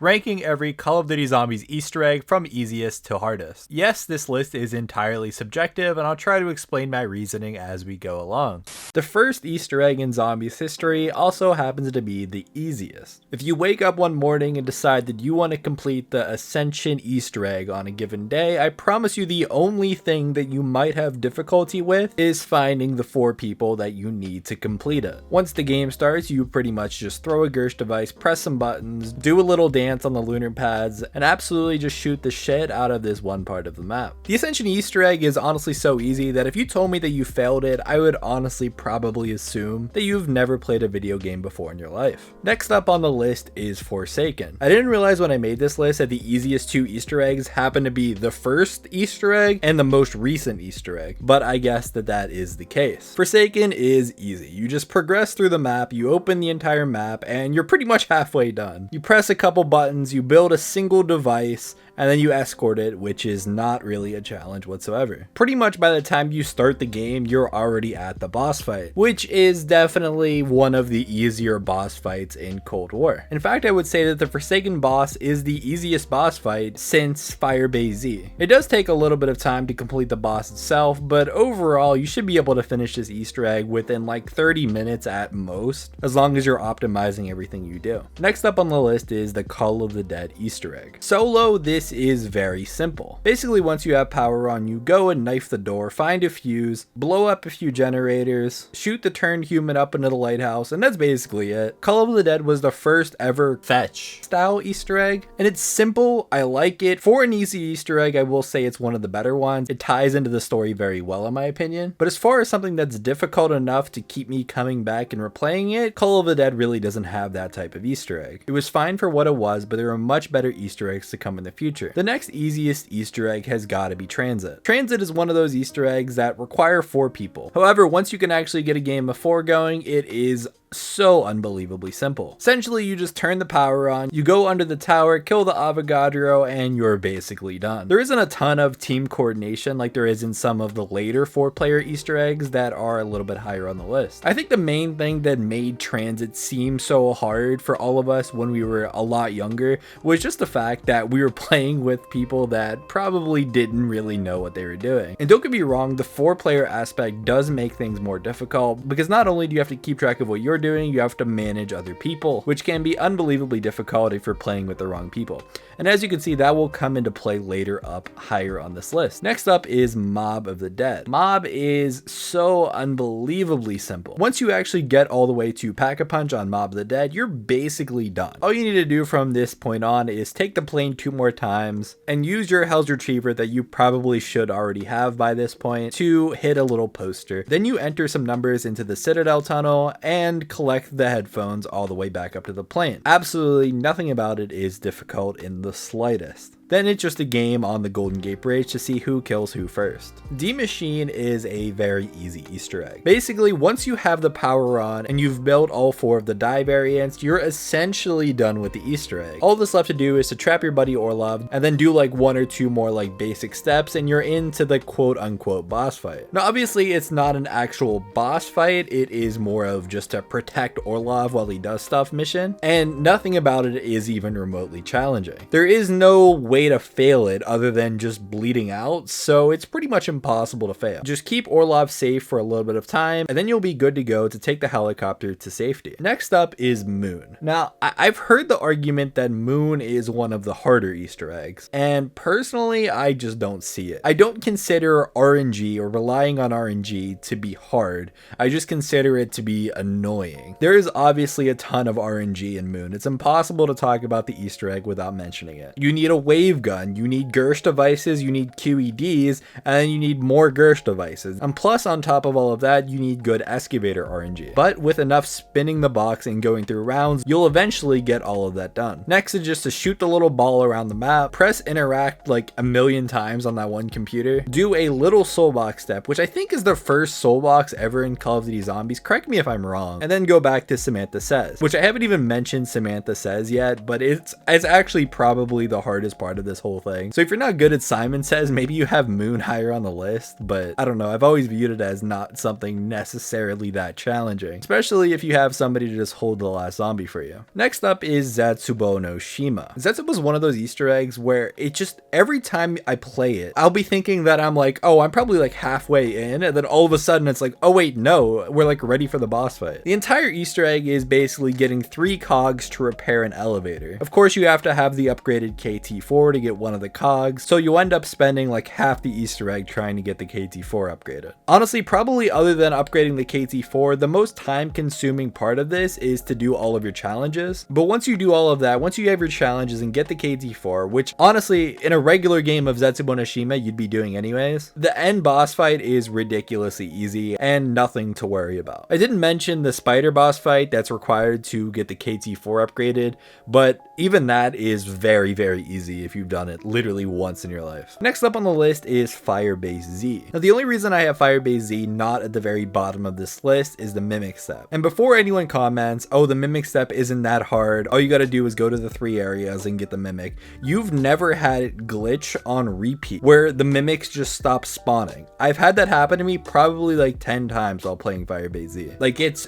ranking every Call of Duty Zombies Easter egg from easiest to hardest. Yes, this list is entirely subjective, and I'll try to explain my reasoning as we go along. The first Easter egg in Zombies history also happens to be the easiest. If you wake up one morning and decide that you want to complete the Ascension Easter egg on a given day, I promise you the only thing that you might have difficulty with is finding the 4 people that you need to complete it. Once the game starts, you pretty much just throw a Gersh device, press some buttons, do a little dance on the lunar pads, and absolutely just shoot the shit out of this one part of the map. The Ascension Easter egg is honestly so easy that if you told me that you failed it, I would honestly probably assume that you've never played a video game before in your life. Next up on the list is Forsaken. I didn't realize when I made this list that the easiest 2 Easter eggs happen to be the first Easter egg and the most recent Easter egg, but I guess that is the case. Forsaken is easy. You just progress through the map, you open the entire map, and you're pretty much halfway done. You press a couple buttons, you build a single device, and then you escort it, which is not really a challenge whatsoever. Pretty much by the time you start the game, you're already at the boss fight, which is definitely one of the easier boss fights in Cold War. In fact, I would say that the Forsaken boss is the easiest boss fight since Firebase Z. It does take a little bit of time to complete the boss itself, but overall, you should be able to finish this Easter egg within like 30 minutes at most, as long as you're optimizing everything you do. Next up on the list is the Call of the Dead Easter egg. Solo, this is very simple. Basically, once you have power on, you go and knife the door, find a fuse, blow up a few generators, shoot the turned human up into the lighthouse, and that's basically it. Call of the Dead was the first ever fetch style Easter egg, and it's simple. I like it. For an easy Easter egg, I will say it's one of the better ones. It ties into the story very well in my opinion, but as far as something that's difficult enough to keep me coming back and replaying it, Call of the Dead really doesn't have that type of Easter egg. It was fine for what it was, but there are much better Easter eggs to come in the future. The next easiest Easter egg has got to be Transit. Transit is one of those Easter eggs that require 4 people. However, once you can actually get a game of 4 going, it is so unbelievably simple. Essentially, you just turn the power on, you go under the tower, kill the Avogadro, and you're basically done. There isn't a ton of team coordination like there is in some of the later 4-player Easter eggs that are a little bit higher on the list. I think the main thing that made Transit seem so hard for all of us when we were a lot younger was just the fact that we were playing with people that probably didn't really know what they were doing. And don't get me wrong, the 4-player aspect does make things more difficult, because not only do you have to keep track of what you're doing, you have to manage other people, which can be unbelievably difficult if you're playing with the wrong people. And as you can see, that will come into play later up higher on this list. Next up is Mob of the Dead. Mob is so unbelievably simple. Once you actually get all the way to Pack-a-Punch on Mob of the Dead, you're basically done. All you need to do from this point on is take the plane 2 more times and use your Hell's Retriever that you probably should already have by this point to hit a little poster. Then you enter some numbers into the Citadel tunnel and collect the headphones all the way back up to the plane. Absolutely nothing about it is difficult in the slightest. Then it's just a game on the Golden Gate Bridge to see who kills who first. D-Machine is a very easy Easter egg. Basically, once you have the power on and you've built all 4 of the die variants, you're essentially done with the Easter egg. All that's left to do is to trap your buddy Orlov and then do like 1 or 2 more like basic steps and you're into the quote unquote boss fight. Now obviously it's not an actual boss fight, it is more of just a protect Orlov while he does stuff mission, and nothing about it is even remotely challenging. There is no way to fail it other than just bleeding out, so it's pretty much impossible to fail. Just keep Orlov safe for a little bit of time and then you'll be good to go to take the helicopter to safety. Next up is Moon. Now I've heard the argument that Moon is one of the harder Easter eggs, and personally I just don't see it. I don't consider RNG or relying on RNG to be hard, I just consider it to be annoying. There is obviously a ton of RNG in Moon. It's impossible to talk about the Easter egg without mentioning it. You need a wave gun, you need Gersh devices, you need QEDs, and then you need more Gersh devices. And plus on top of all of that, you need good excavator RNG. But with enough spinning the box and going through rounds, you'll eventually get all of that done. Next is just to shoot the little ball around the map, press interact like a million times on that one computer, do a little soulbox step, which I think is the first soulbox ever in Call of Duty Zombies, correct me if I'm wrong, and then go back to Samantha Says, which I haven't even mentioned Samantha Says yet, but it's actually probably the hardest part part of this whole thing. So if you're not good at Simon Says, maybe you have Moon higher on the list, but I don't know. I've always viewed it as not something necessarily that challenging, especially if you have somebody to just hold the last zombie for you. Next up is Zatsubo no Shima. Zatsubo is one of those Easter eggs where it just, every time I play it, I'll be thinking that I'm like, oh, I'm probably like halfway in, and then all of a sudden it's like, oh wait, no, we're like ready for the boss fight. The entire Easter egg is basically getting 3 cogs to repair an elevator. Of course, you have to have the upgraded KT4 to get one of the cogs, so you end up spending like half the Easter egg trying to get the KT4 upgraded. Honestly, probably other than upgrading the KT4, the most time consuming part of this is to do all of your challenges. But once you do all of that, once you have your challenges and get the KT4, which honestly in a regular game of Zatsubo no Shima you'd be doing anyways, the end boss fight is ridiculously easy and nothing to worry about. I didn't mention the spider boss fight that's required to get the KT4 upgraded, but even that is very, very easy if you've done it literally once in your life. Next up on the list is Firebase Z. Now the only reason I have Firebase Z not at the very bottom of this list is the Mimic step. And before anyone comments, oh, the Mimic step isn't that hard, all you gotta do is go to the 3 areas and get the Mimic, you've never had it glitch on repeat where the Mimics just stop spawning. I've had that happen to me probably like 10 times while playing Firebase Z. Like it's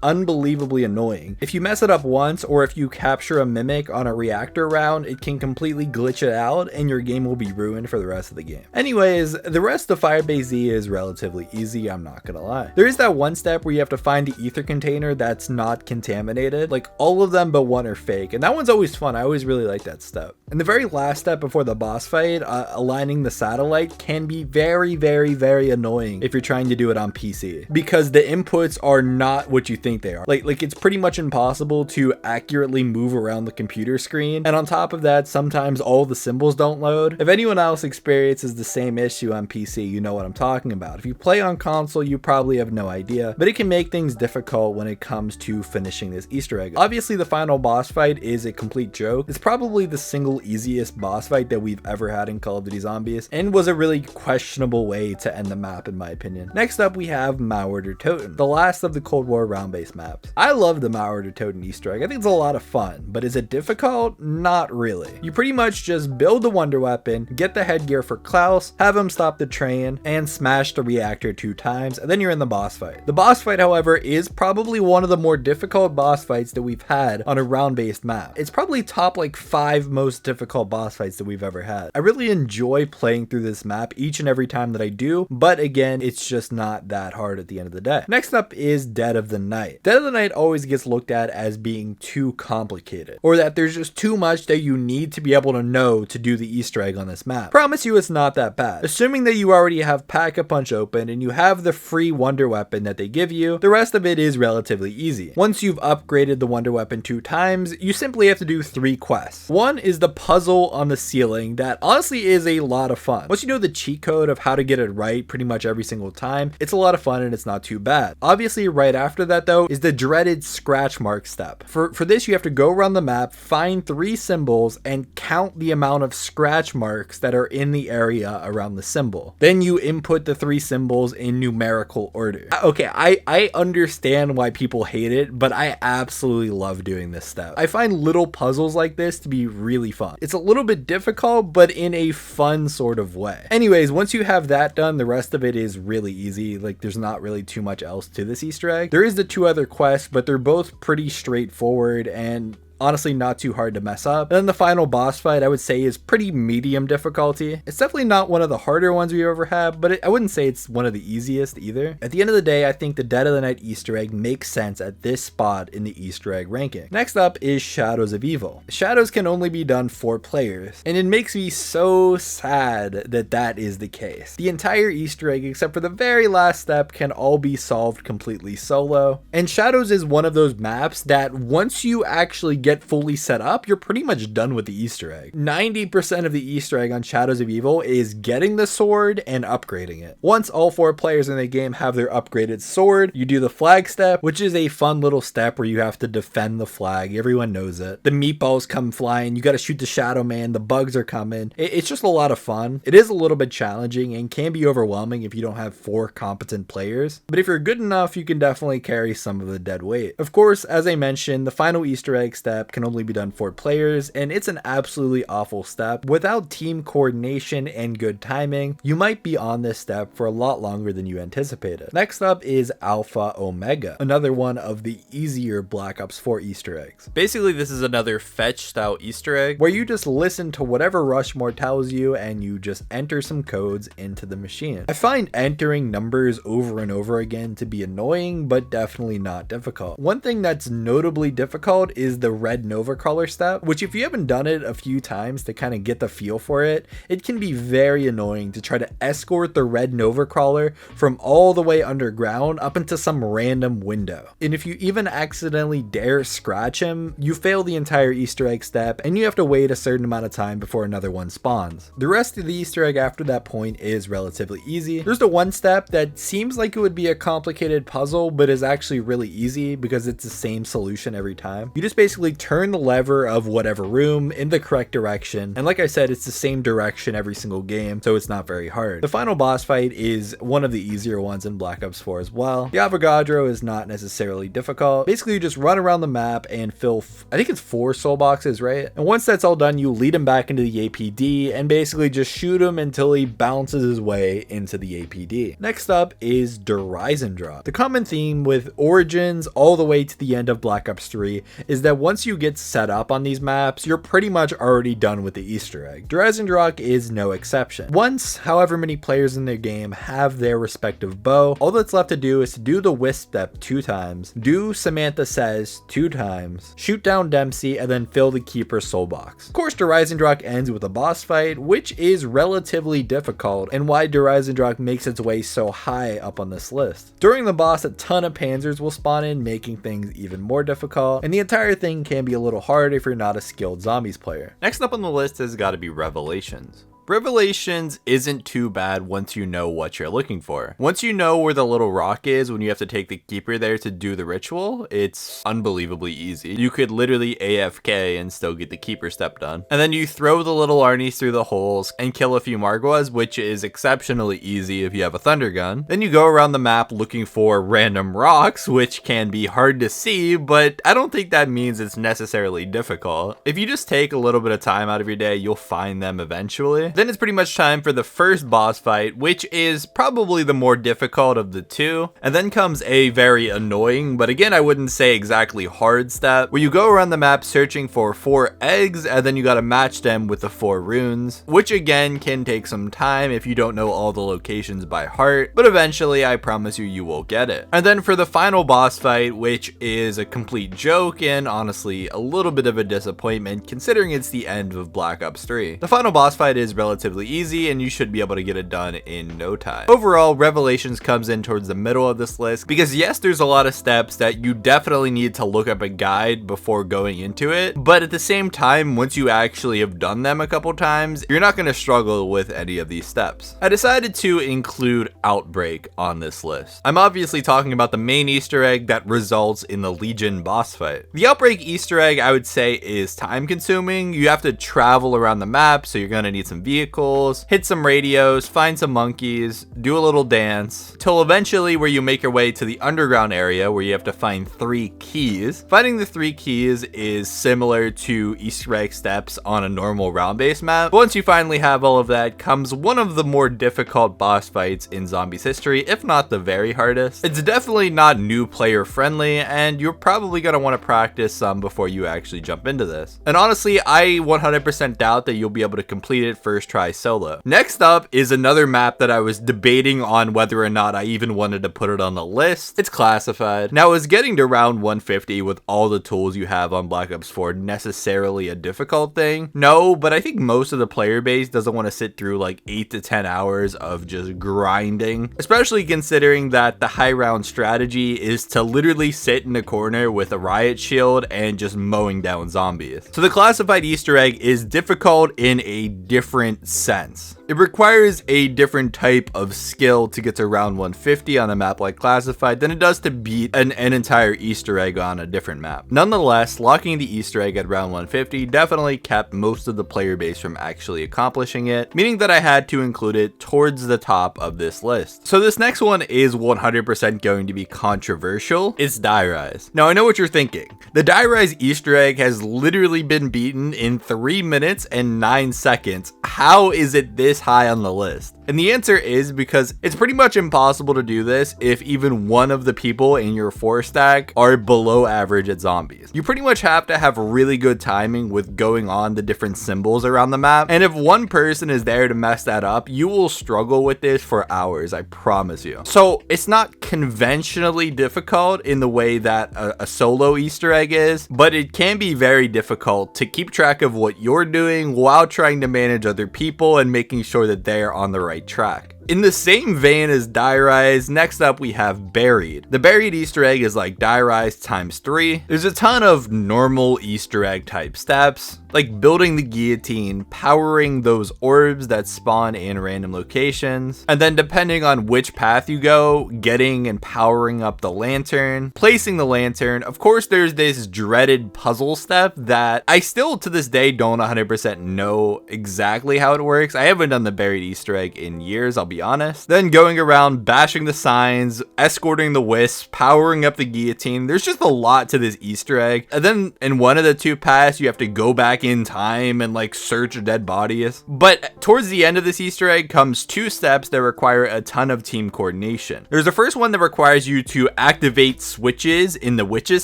unbelievably annoying. If you mess it up once, or if you capture a Mimic on a reactor round, it can completely glitch it out and your game will be ruined for the rest of the game. Anyways, the rest of Firebase Z is relatively easy, I'm not gonna lie. There is that one step where you have to find the ether container that's not contaminated. Like all of them but one are fake, and that one's always fun. I always really like that step. And the very last step before the boss fight, aligning the satellite, can be very, very, very annoying if you're trying to do it on PC, because the inputs are not what you think they are. Like it's pretty much impossible to accurately move around the computer screen, and on top of that, sometimes all the symbols don't load. If anyone else experiences the same issue on PC, you know what I'm talking about. If you play on console, you probably have no idea, but it can make things difficult when it comes to finishing this Easter egg. Obviously, the final boss fight is a complete joke. It's probably the single easiest boss fight that we've ever had in Call of Duty Zombies, and was a really questionable way to end the map in my opinion. Next up, we have Mauer der Toten, the last of the Cold War round-based maps. I love the Mauer der Toten Easter egg. I think it's a lot of fun, but is it difficult? Not really. You pretty much just build the wonder weapon, get the headgear for Klaus, have him stop the train, and smash the reactor 2 times, and then you're in the boss fight. The boss fight, however, is probably one of the more difficult boss fights that we've had on a round-based map. It's probably top like 5 most difficult boss fights that we've ever had. I really enjoy playing through this map each and every time that I do, but again, it's just not that hard at the end of the day. Next up is Dead of the Night. Dead of the Night always gets looked at as being too complicated, or that there's just too much that you need to be able to know to do the Easter egg on this map. Promise you it's not that bad. Assuming that you already have Pack-a-Punch open and you have the free wonder weapon that they give you, the rest of it is relatively easy. Once you've upgraded the wonder weapon 2 times, you simply have to do 3 quests. One is the puzzle on the ceiling that honestly is a lot of fun. Once you know the cheat code of how to get it right pretty much every single time, it's a lot of fun and it's not too bad. Obviously, right after that though is the dreaded scratch mark step. For this, you have to go around the map, find 3 symbols, and count the amount of scratch marks that are in the area around the symbol. Then you input the 3 symbols in numerical order. Okay, I understand why people hate it, but I absolutely love doing this step. I find little puzzles like this to be really fun. It's a little bit difficult, but in a fun sort of way. Anyways, once you have that done, the rest of it is really easy. Like there's not really too much else to this Easter egg. There is the 2 other quests, but they're both pretty straightforward and honestly not too hard to mess up. And then the final boss fight, I would say, is pretty medium difficulty. It's definitely not one of the harder ones we've ever had, but I wouldn't say it's one of the easiest either. At the end of the day, I think the Dead of the Night Easter egg makes sense at this spot in the Easter egg ranking. Next up is Shadows of Evil. Shadows can only be done 4 players, and it makes me so sad that that is the case. The entire Easter egg, except for the very last step, can all be solved completely solo. And Shadows is one of those maps that once you actually get fully set up, you're pretty much done with the Easter egg. 90% of the Easter egg on Shadows of Evil is getting the sword and upgrading it. Once all 4 players in the game have their upgraded sword, you do the flag step, which is a fun little step where you have to defend the flag. Everyone knows it. The meatballs come flying, you gotta shoot the Shadow Man, the bugs are coming. It's just a lot of fun. It is a little bit challenging and can be overwhelming if you don't have 4 competent players, but if you're good enough, you can definitely carry some of the dead weight. Of course, as I mentioned, the final Easter egg step step can only be done 4 players, and it's an absolutely awful step. Without team coordination and good timing, you might be on this step for a lot longer than you anticipated. Next up is Alpha Omega, another one of the easier Black Ops 4 Easter eggs. Basically, this is another fetch style Easter egg where you just listen to whatever Rushmore tells you and you just enter some codes into the machine. I find entering numbers over and over again to be annoying, but definitely not difficult. One thing that's notably difficult is the red Nova crawler step, which if you haven't done it a few times to kind of get the feel for it, it can be very annoying to try to escort the red Nova crawler from all the way underground up into some random window. And if you even accidentally dare scratch him, you fail the entire Easter egg step and you have to wait a certain amount of time before another one spawns. The rest of the Easter egg after that point is relatively easy. There's the one step that seems like it would be a complicated puzzle, but is actually really easy because it's the same solution every time. You just basically turn the lever of whatever room in the correct direction, and like I said, it's the same direction every single game, so it's not very hard. The final boss fight is one of the easier ones in Black Ops 4 as well. The Avogadro is not necessarily difficult. Basically, you just run around the map and fill, I think it's 4 soul boxes, right? And once that's all done, you lead him back into the APD and basically just shoot him until he bounces his way into the APD. Next up is Chrrism drop. The common theme with Origins all the way to the end of Black Ops 3 is that once you get set up on these maps, you're pretty much already done with the Easter egg. Chrrism drop is no exception. Once however many players in their game have their respective bow, all that's left to do is to do the Wisp step 2 times, do Samantha Says 2 times, shoot down Dempsey, and then fill the Keeper soul box. Of course, Chrrism drop ends with a boss fight, which is relatively difficult and why Chrrism drop makes its way so high up on this list. During the boss, a ton of panzers will spawn in, making things even more difficult, and the entire thing can be a little hard if you're not a skilled zombies player. Next up on the list has got to be Revelations. Revelations isn't too bad once you know what you're looking for. Once you know where the little rock is when you have to take the Keeper there to do the ritual, it's unbelievably easy. You could literally AFK and still get the Keeper step done. And then you throw the little Arnies through the holes and kill a few Margwas, which is exceptionally easy if you have a Thunder Gun. Then you go around the map looking for random rocks, which can be hard to see, but I don't think that means it's necessarily difficult. If you just take a little bit of time out of your day, you'll find them eventually. Then it's pretty much time for the first boss fight, which is probably the more difficult of the two. And then comes a very annoying, but again, I wouldn't say exactly hard step, where you go around the map searching for 4 eggs, and then you gotta match them with the 4 runes, which again can take some time if you don't know all the locations by heart, but eventually I promise you will get it. And then for the final boss fight, which is a complete joke and honestly a little bit of a disappointment considering it's the end of Black Ops 3. The final boss fight is relatively easy and you should be able to get it done in no time. Overall, Revelations comes in towards the middle of this list because yes, there's a lot of steps that you definitely need to look up a guide before going into it, but at the same time, once you actually have done them a couple times, you're not going to struggle with any of these steps. I decided to include Outbreak on this list. I'm obviously talking about the main Easter egg that results in the Legion boss fight. The Outbreak Easter egg, I would say, is time consuming. You have to travel around the map, so you're going to need some vehicles, hit some radios, find some monkeys, do a little dance, till eventually where you make your way to the underground area where you have to find 3 keys. Finding the 3 keys is similar to Easter egg steps on a normal round-based map. But once you finally have all of that, comes one of the more difficult boss fights in Zombies history, if not the very hardest. It's definitely not new player friendly, and you're probably going to want to practice some before you actually jump into this. And honestly, I 100% doubt that you'll be able to complete it first try solo. Next up is another map that I was debating on whether or not I even wanted to put it on the list. It's Classified. Now, is getting to round 150 with all the tools you have on Black Ops 4 necessarily a difficult thing? No, but I think most of the player base doesn't want to sit through like 8 to 10 hours of just grinding, especially considering that the high round strategy is to literally sit in a corner with a riot shield and just mowing down zombies. So the Classified Easter egg is difficult in a different different sense. It requires a different type of skill to get to round 150 on a map like Classified than it does to beat an entire Easter egg on a different map. Nonetheless, locking the Easter egg at round 150 definitely kept most of the player base from actually accomplishing it, meaning that I had to include it towards the top of this list. So this next one is 100% going to be controversial. It's Die Rise. Now I know what you're thinking. The Die Rise Easter egg has literally been beaten in 3 minutes and 9 seconds. How is it this high on the list? And the answer is because it's pretty much impossible to do this if even one of the people in your 4 stack are below average at zombies. You pretty much have to have really good timing with going on the different symbols around the map. And if one person is there to mess that up, you will struggle with this for hours, I promise you. So it's not conventionally difficult in the way that a solo Easter egg is, but it can be very difficult to keep track of what you're doing while trying to manage other people and making sure that they're on the right track. In the same vein as Die Rise, next up we have Buried. The Buried Easter egg is like Die Rise times 3. There's a ton of normal Easter egg type steps, like building the guillotine, powering those orbs that spawn in random locations, and then depending on which path you go, getting and powering up the lantern, placing the lantern. Of course, there's this dreaded puzzle step that I still to this day don't 100% know exactly how it works. I haven't done the Buried Easter egg in years, I'll be honest. Then going around, bashing the signs, escorting the wisps, powering up the guillotine. There's just a lot to this Easter egg. And then in one of the 2 paths, you have to go back in time and like search dead bodies. But towards the end of this Easter egg comes 2 steps that require a ton of team coordination. There's the first one that requires you to activate switches in the witch's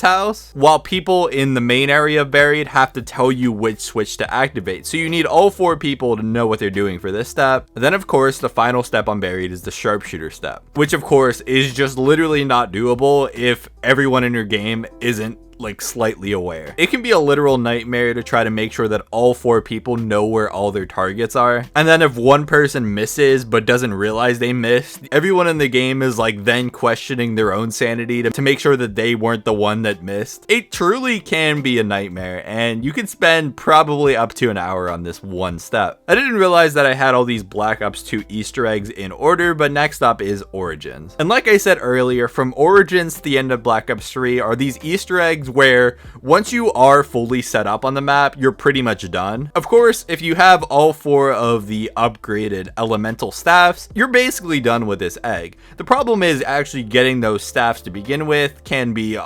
house, while people in the main area of Buried have to tell you which switch to activate. So you need all 4 people to know what they're doing for this step. And then of course, the final step on Buried is the sharpshooter step, which of course is just literally not doable if everyone in your game isn't like slightly aware. It can be a literal nightmare to try to make sure that all 4 people know where all their targets are. And then if one person misses but doesn't realize they missed, everyone in the game is like then questioning their own sanity to make sure that they weren't the one that missed. It truly can be a nightmare, and you can spend probably up to an hour on this one step. I didn't realize that I had all these Black Ops 2 Easter eggs in order, but next up is Origins. And like I said earlier, from Origins to the end of Black Ops 3 are these Easter eggs where once you are fully set up on the map, you're pretty much done. Of course, if you have all 4 of the upgraded elemental staffs, you're basically done with this egg. The problem is actually getting those staffs to begin with can be,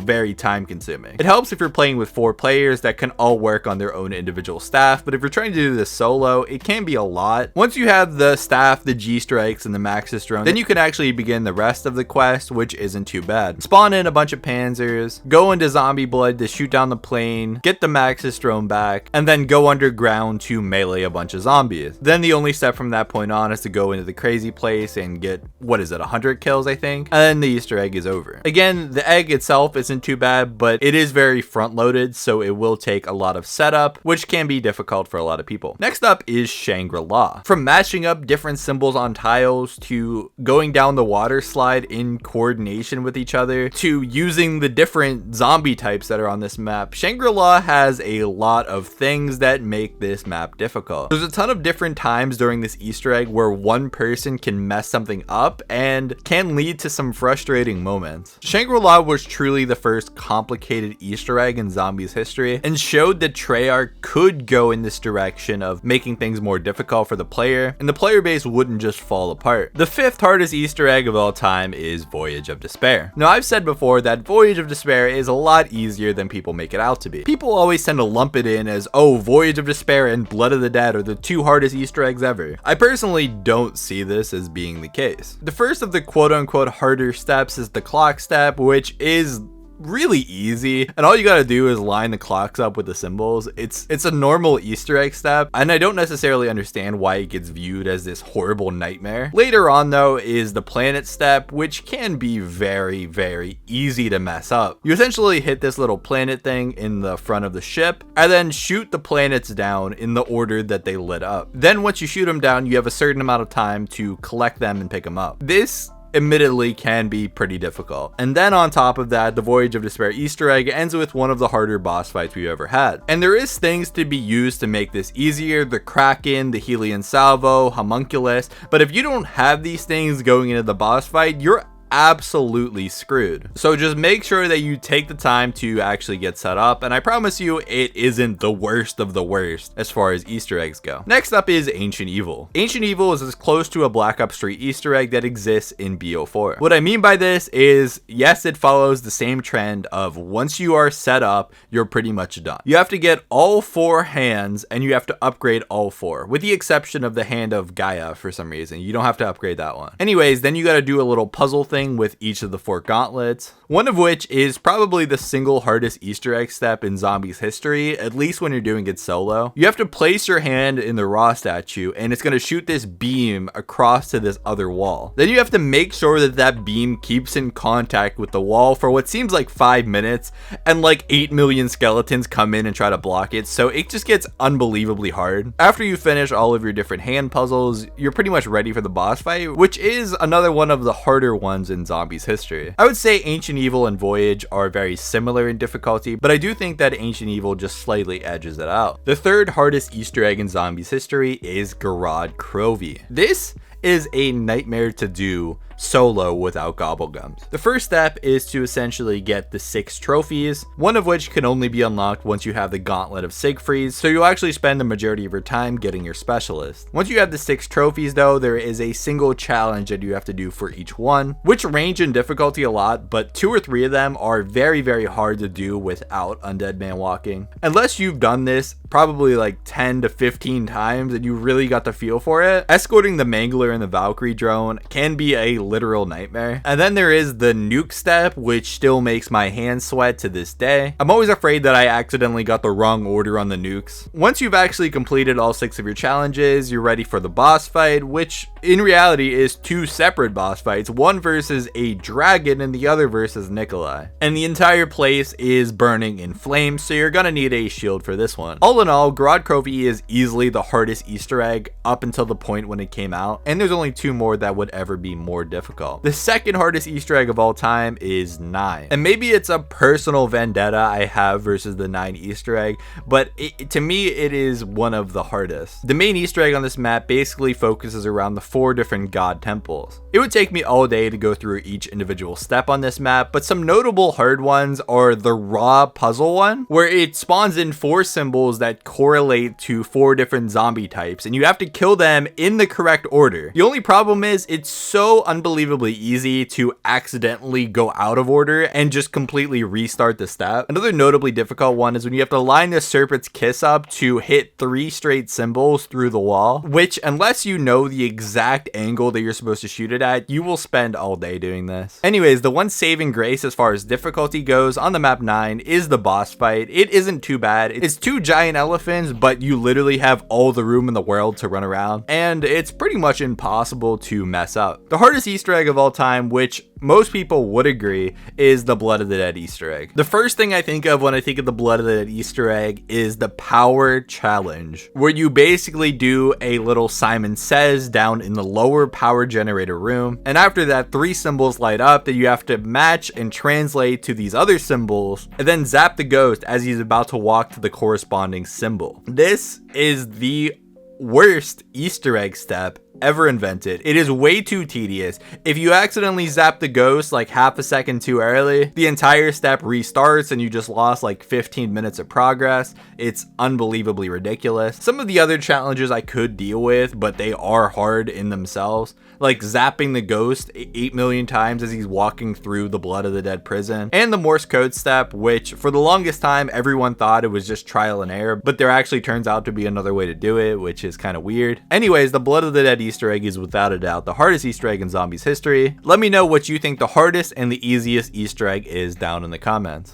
very time consuming. It helps if you're playing with 4 players that can all work on their own individual staff, but if you're trying to do this solo, it can be a lot. Once you have the staff, the G strikes, and the Maxis drone, then you can actually begin the rest of the quest, which isn't too bad. Spawn in a bunch of panzers, go into zombie blood to shoot down the plane, get the Maxis drone back, and then go underground to melee a bunch of zombies. Then the only step from that point on is to go into the crazy place and get, 100 kills I think, and then the Easter egg is over. Again, the egg itself isn't too bad, but it is very front loaded, so it will take a lot of setup, which can be difficult for a lot of people. Next up is Shangri-La. From matching up different symbols on tiles, to going down the water slide in coordination with each other, to using the different zombie types that are on this map, Shangri-La has a lot of things that make this map difficult. There's a ton of different times during this Easter egg where one person can mess something up and can lead to some frustrating moments. Shangri-La was truly the first complicated Easter egg in Zombies history and showed that Treyarch could go in this direction of making things more difficult for the player, and the player base wouldn't just fall apart. The 5th hardest Easter egg of all time is Voyage of Despair. Now, I've said before that Voyage of Despair is a lot easier than people make it out to be. People always tend to lump it in as, oh, Voyage of Despair and Blood of the Dead are the 2 hardest Easter eggs ever. I personally don't see this as being the case. The first of the quote-unquote harder steps is the clock step, which is really easy, and all you gotta do is line the clocks up with the symbols. It's a normal Easter egg step, and I don't necessarily understand why it gets viewed as this horrible nightmare. Later on though is the planet step, which can be very, very easy to mess up. You essentially hit this little planet thing in the front of the ship and then shoot the planets down in the order that they lit up. Then once you shoot them down, you have a certain amount of time to collect them and pick them up. This admittedly can be pretty difficult. And then on top of that, the Voyage of Despair Easter egg ends with one of the harder boss fights we've ever had. And there is things to be used to make this easier: the Kraken, the Helion Salvo, Homunculus. But if you don't have these things going into the boss fight, you're absolutely screwed. So just make sure that you take the time to actually get set up, and I promise you it isn't the worst of the worst as far as Easter eggs go. Next up is Ancient Evil. Ancient Evil is as close to a Black Ops 3 Easter egg that exists in BO4. What I mean by this is, yes, it follows the same trend of once you are set up, you're pretty much done. You have to get all 4 hands and you have to upgrade all 4, with the exception of the hand of Gaia for some reason. You don't have to upgrade that one. Anyways, then you got to do a little puzzle thing with each of the 4 gauntlets, one of which is probably the single hardest Easter egg step in Zombies history, at least when you're doing it solo. You have to place your hand in the raw statue and it's going to shoot this beam across to this other wall. Then you have to make sure that that beam keeps in contact with the wall for what seems like 5 minutes, and like 8 million skeletons come in and try to block it, so it just gets unbelievably hard. After you finish all of your different hand puzzles, you're pretty much ready for the boss fight, which is another one of the harder ones in Zombies history. I would say Ancient Evil and Voyage are very similar in difficulty, but I do think that Ancient Evil just slightly edges it out. The third hardest Easter egg in Zombies history is Garad Krovi. This is a nightmare to do solo without Gobblegums. The first step is to essentially get the 6 trophies, one of which can only be unlocked once you have the Gauntlet of Siegfried, so you'll actually spend the majority of your time getting your specialist. Once you have the 6 trophies though, there is a single challenge that you have to do for each one, which range in difficulty a lot, but 2 or 3 of them are very hard to do without Undead Man walking. Unless you've done this probably like 10 to 15 times and you really got the feel for it, escorting the Mangler and the Valkyrie drone can be a literal nightmare. And then there is the nuke step, which still makes my hands sweat to this day. I'm always afraid that I accidentally got the wrong order on the nukes. Once you've actually completed all 6 of your challenges, you're ready for the boss fight, which in reality is 2 separate boss fights, one versus a dragon and the other versus Nikolai. And the entire place is burning in flames, so you're gonna need a shield for this one. All in all, Garad Krovi is easily the hardest Easter egg up until the point when it came out, and there's only 2 more that would ever be more difficult. The second hardest Easter egg of all time is 9. And maybe it's a personal vendetta I have versus the 9 Easter egg, but to me it is one of the hardest. The main Easter egg on this map basically focuses around the 4 different god temples. It would take me all day to go through each individual step on this map, but some notable hard ones are the raw puzzle one, where it spawns in 4 symbols that correlate to 4 different zombie types, and you have to kill them in the correct order. The only problem is it's so unbelievably easy to accidentally go out of order and just completely restart the step. Another notably difficult one is when you have to line the Serpent's Kiss up to hit 3 straight symbols through the wall, which unless you know the exact angle that you're supposed to shoot it at, you will spend all day doing this. Anyways, the one saving grace as far as difficulty goes on the map 9 is the boss fight. It isn't too bad. It's 2 giant elephants, but you literally have all the room in the world to run around, and it's pretty much impossible to mess up. The hardest Easter egg of all time, which most people would agree, is the Blood of the Dead Easter egg. The first thing I think of when I think of the Blood of the Dead Easter egg is the power challenge, where you basically do a little Simon Says down in the lower power generator room, and after that 3 symbols light up that you have to match and translate to these other symbols, and then zap the ghost as he's about to walk to the corresponding symbol. This is the worst Easter egg step ever invented. It is way too tedious. If you accidentally zap the ghost like half a second too early, the entire step restarts and you just lost like 15 minutes of progress. It's unbelievably ridiculous. Some of the other challenges I could deal with, but they are hard in themselves, like zapping the ghost 8 million times as he's walking through the Blood of the Dead prison, and the Morse code step, which for the longest time everyone thought it was just trial and error, but there actually turns out to be another way to do it, which is kind of weird. Anyways, the Blood of the Dead Easter egg is without a doubt the hardest Easter egg in Zombies history. Let me know what you think the hardest and the easiest Easter egg is down in the comments.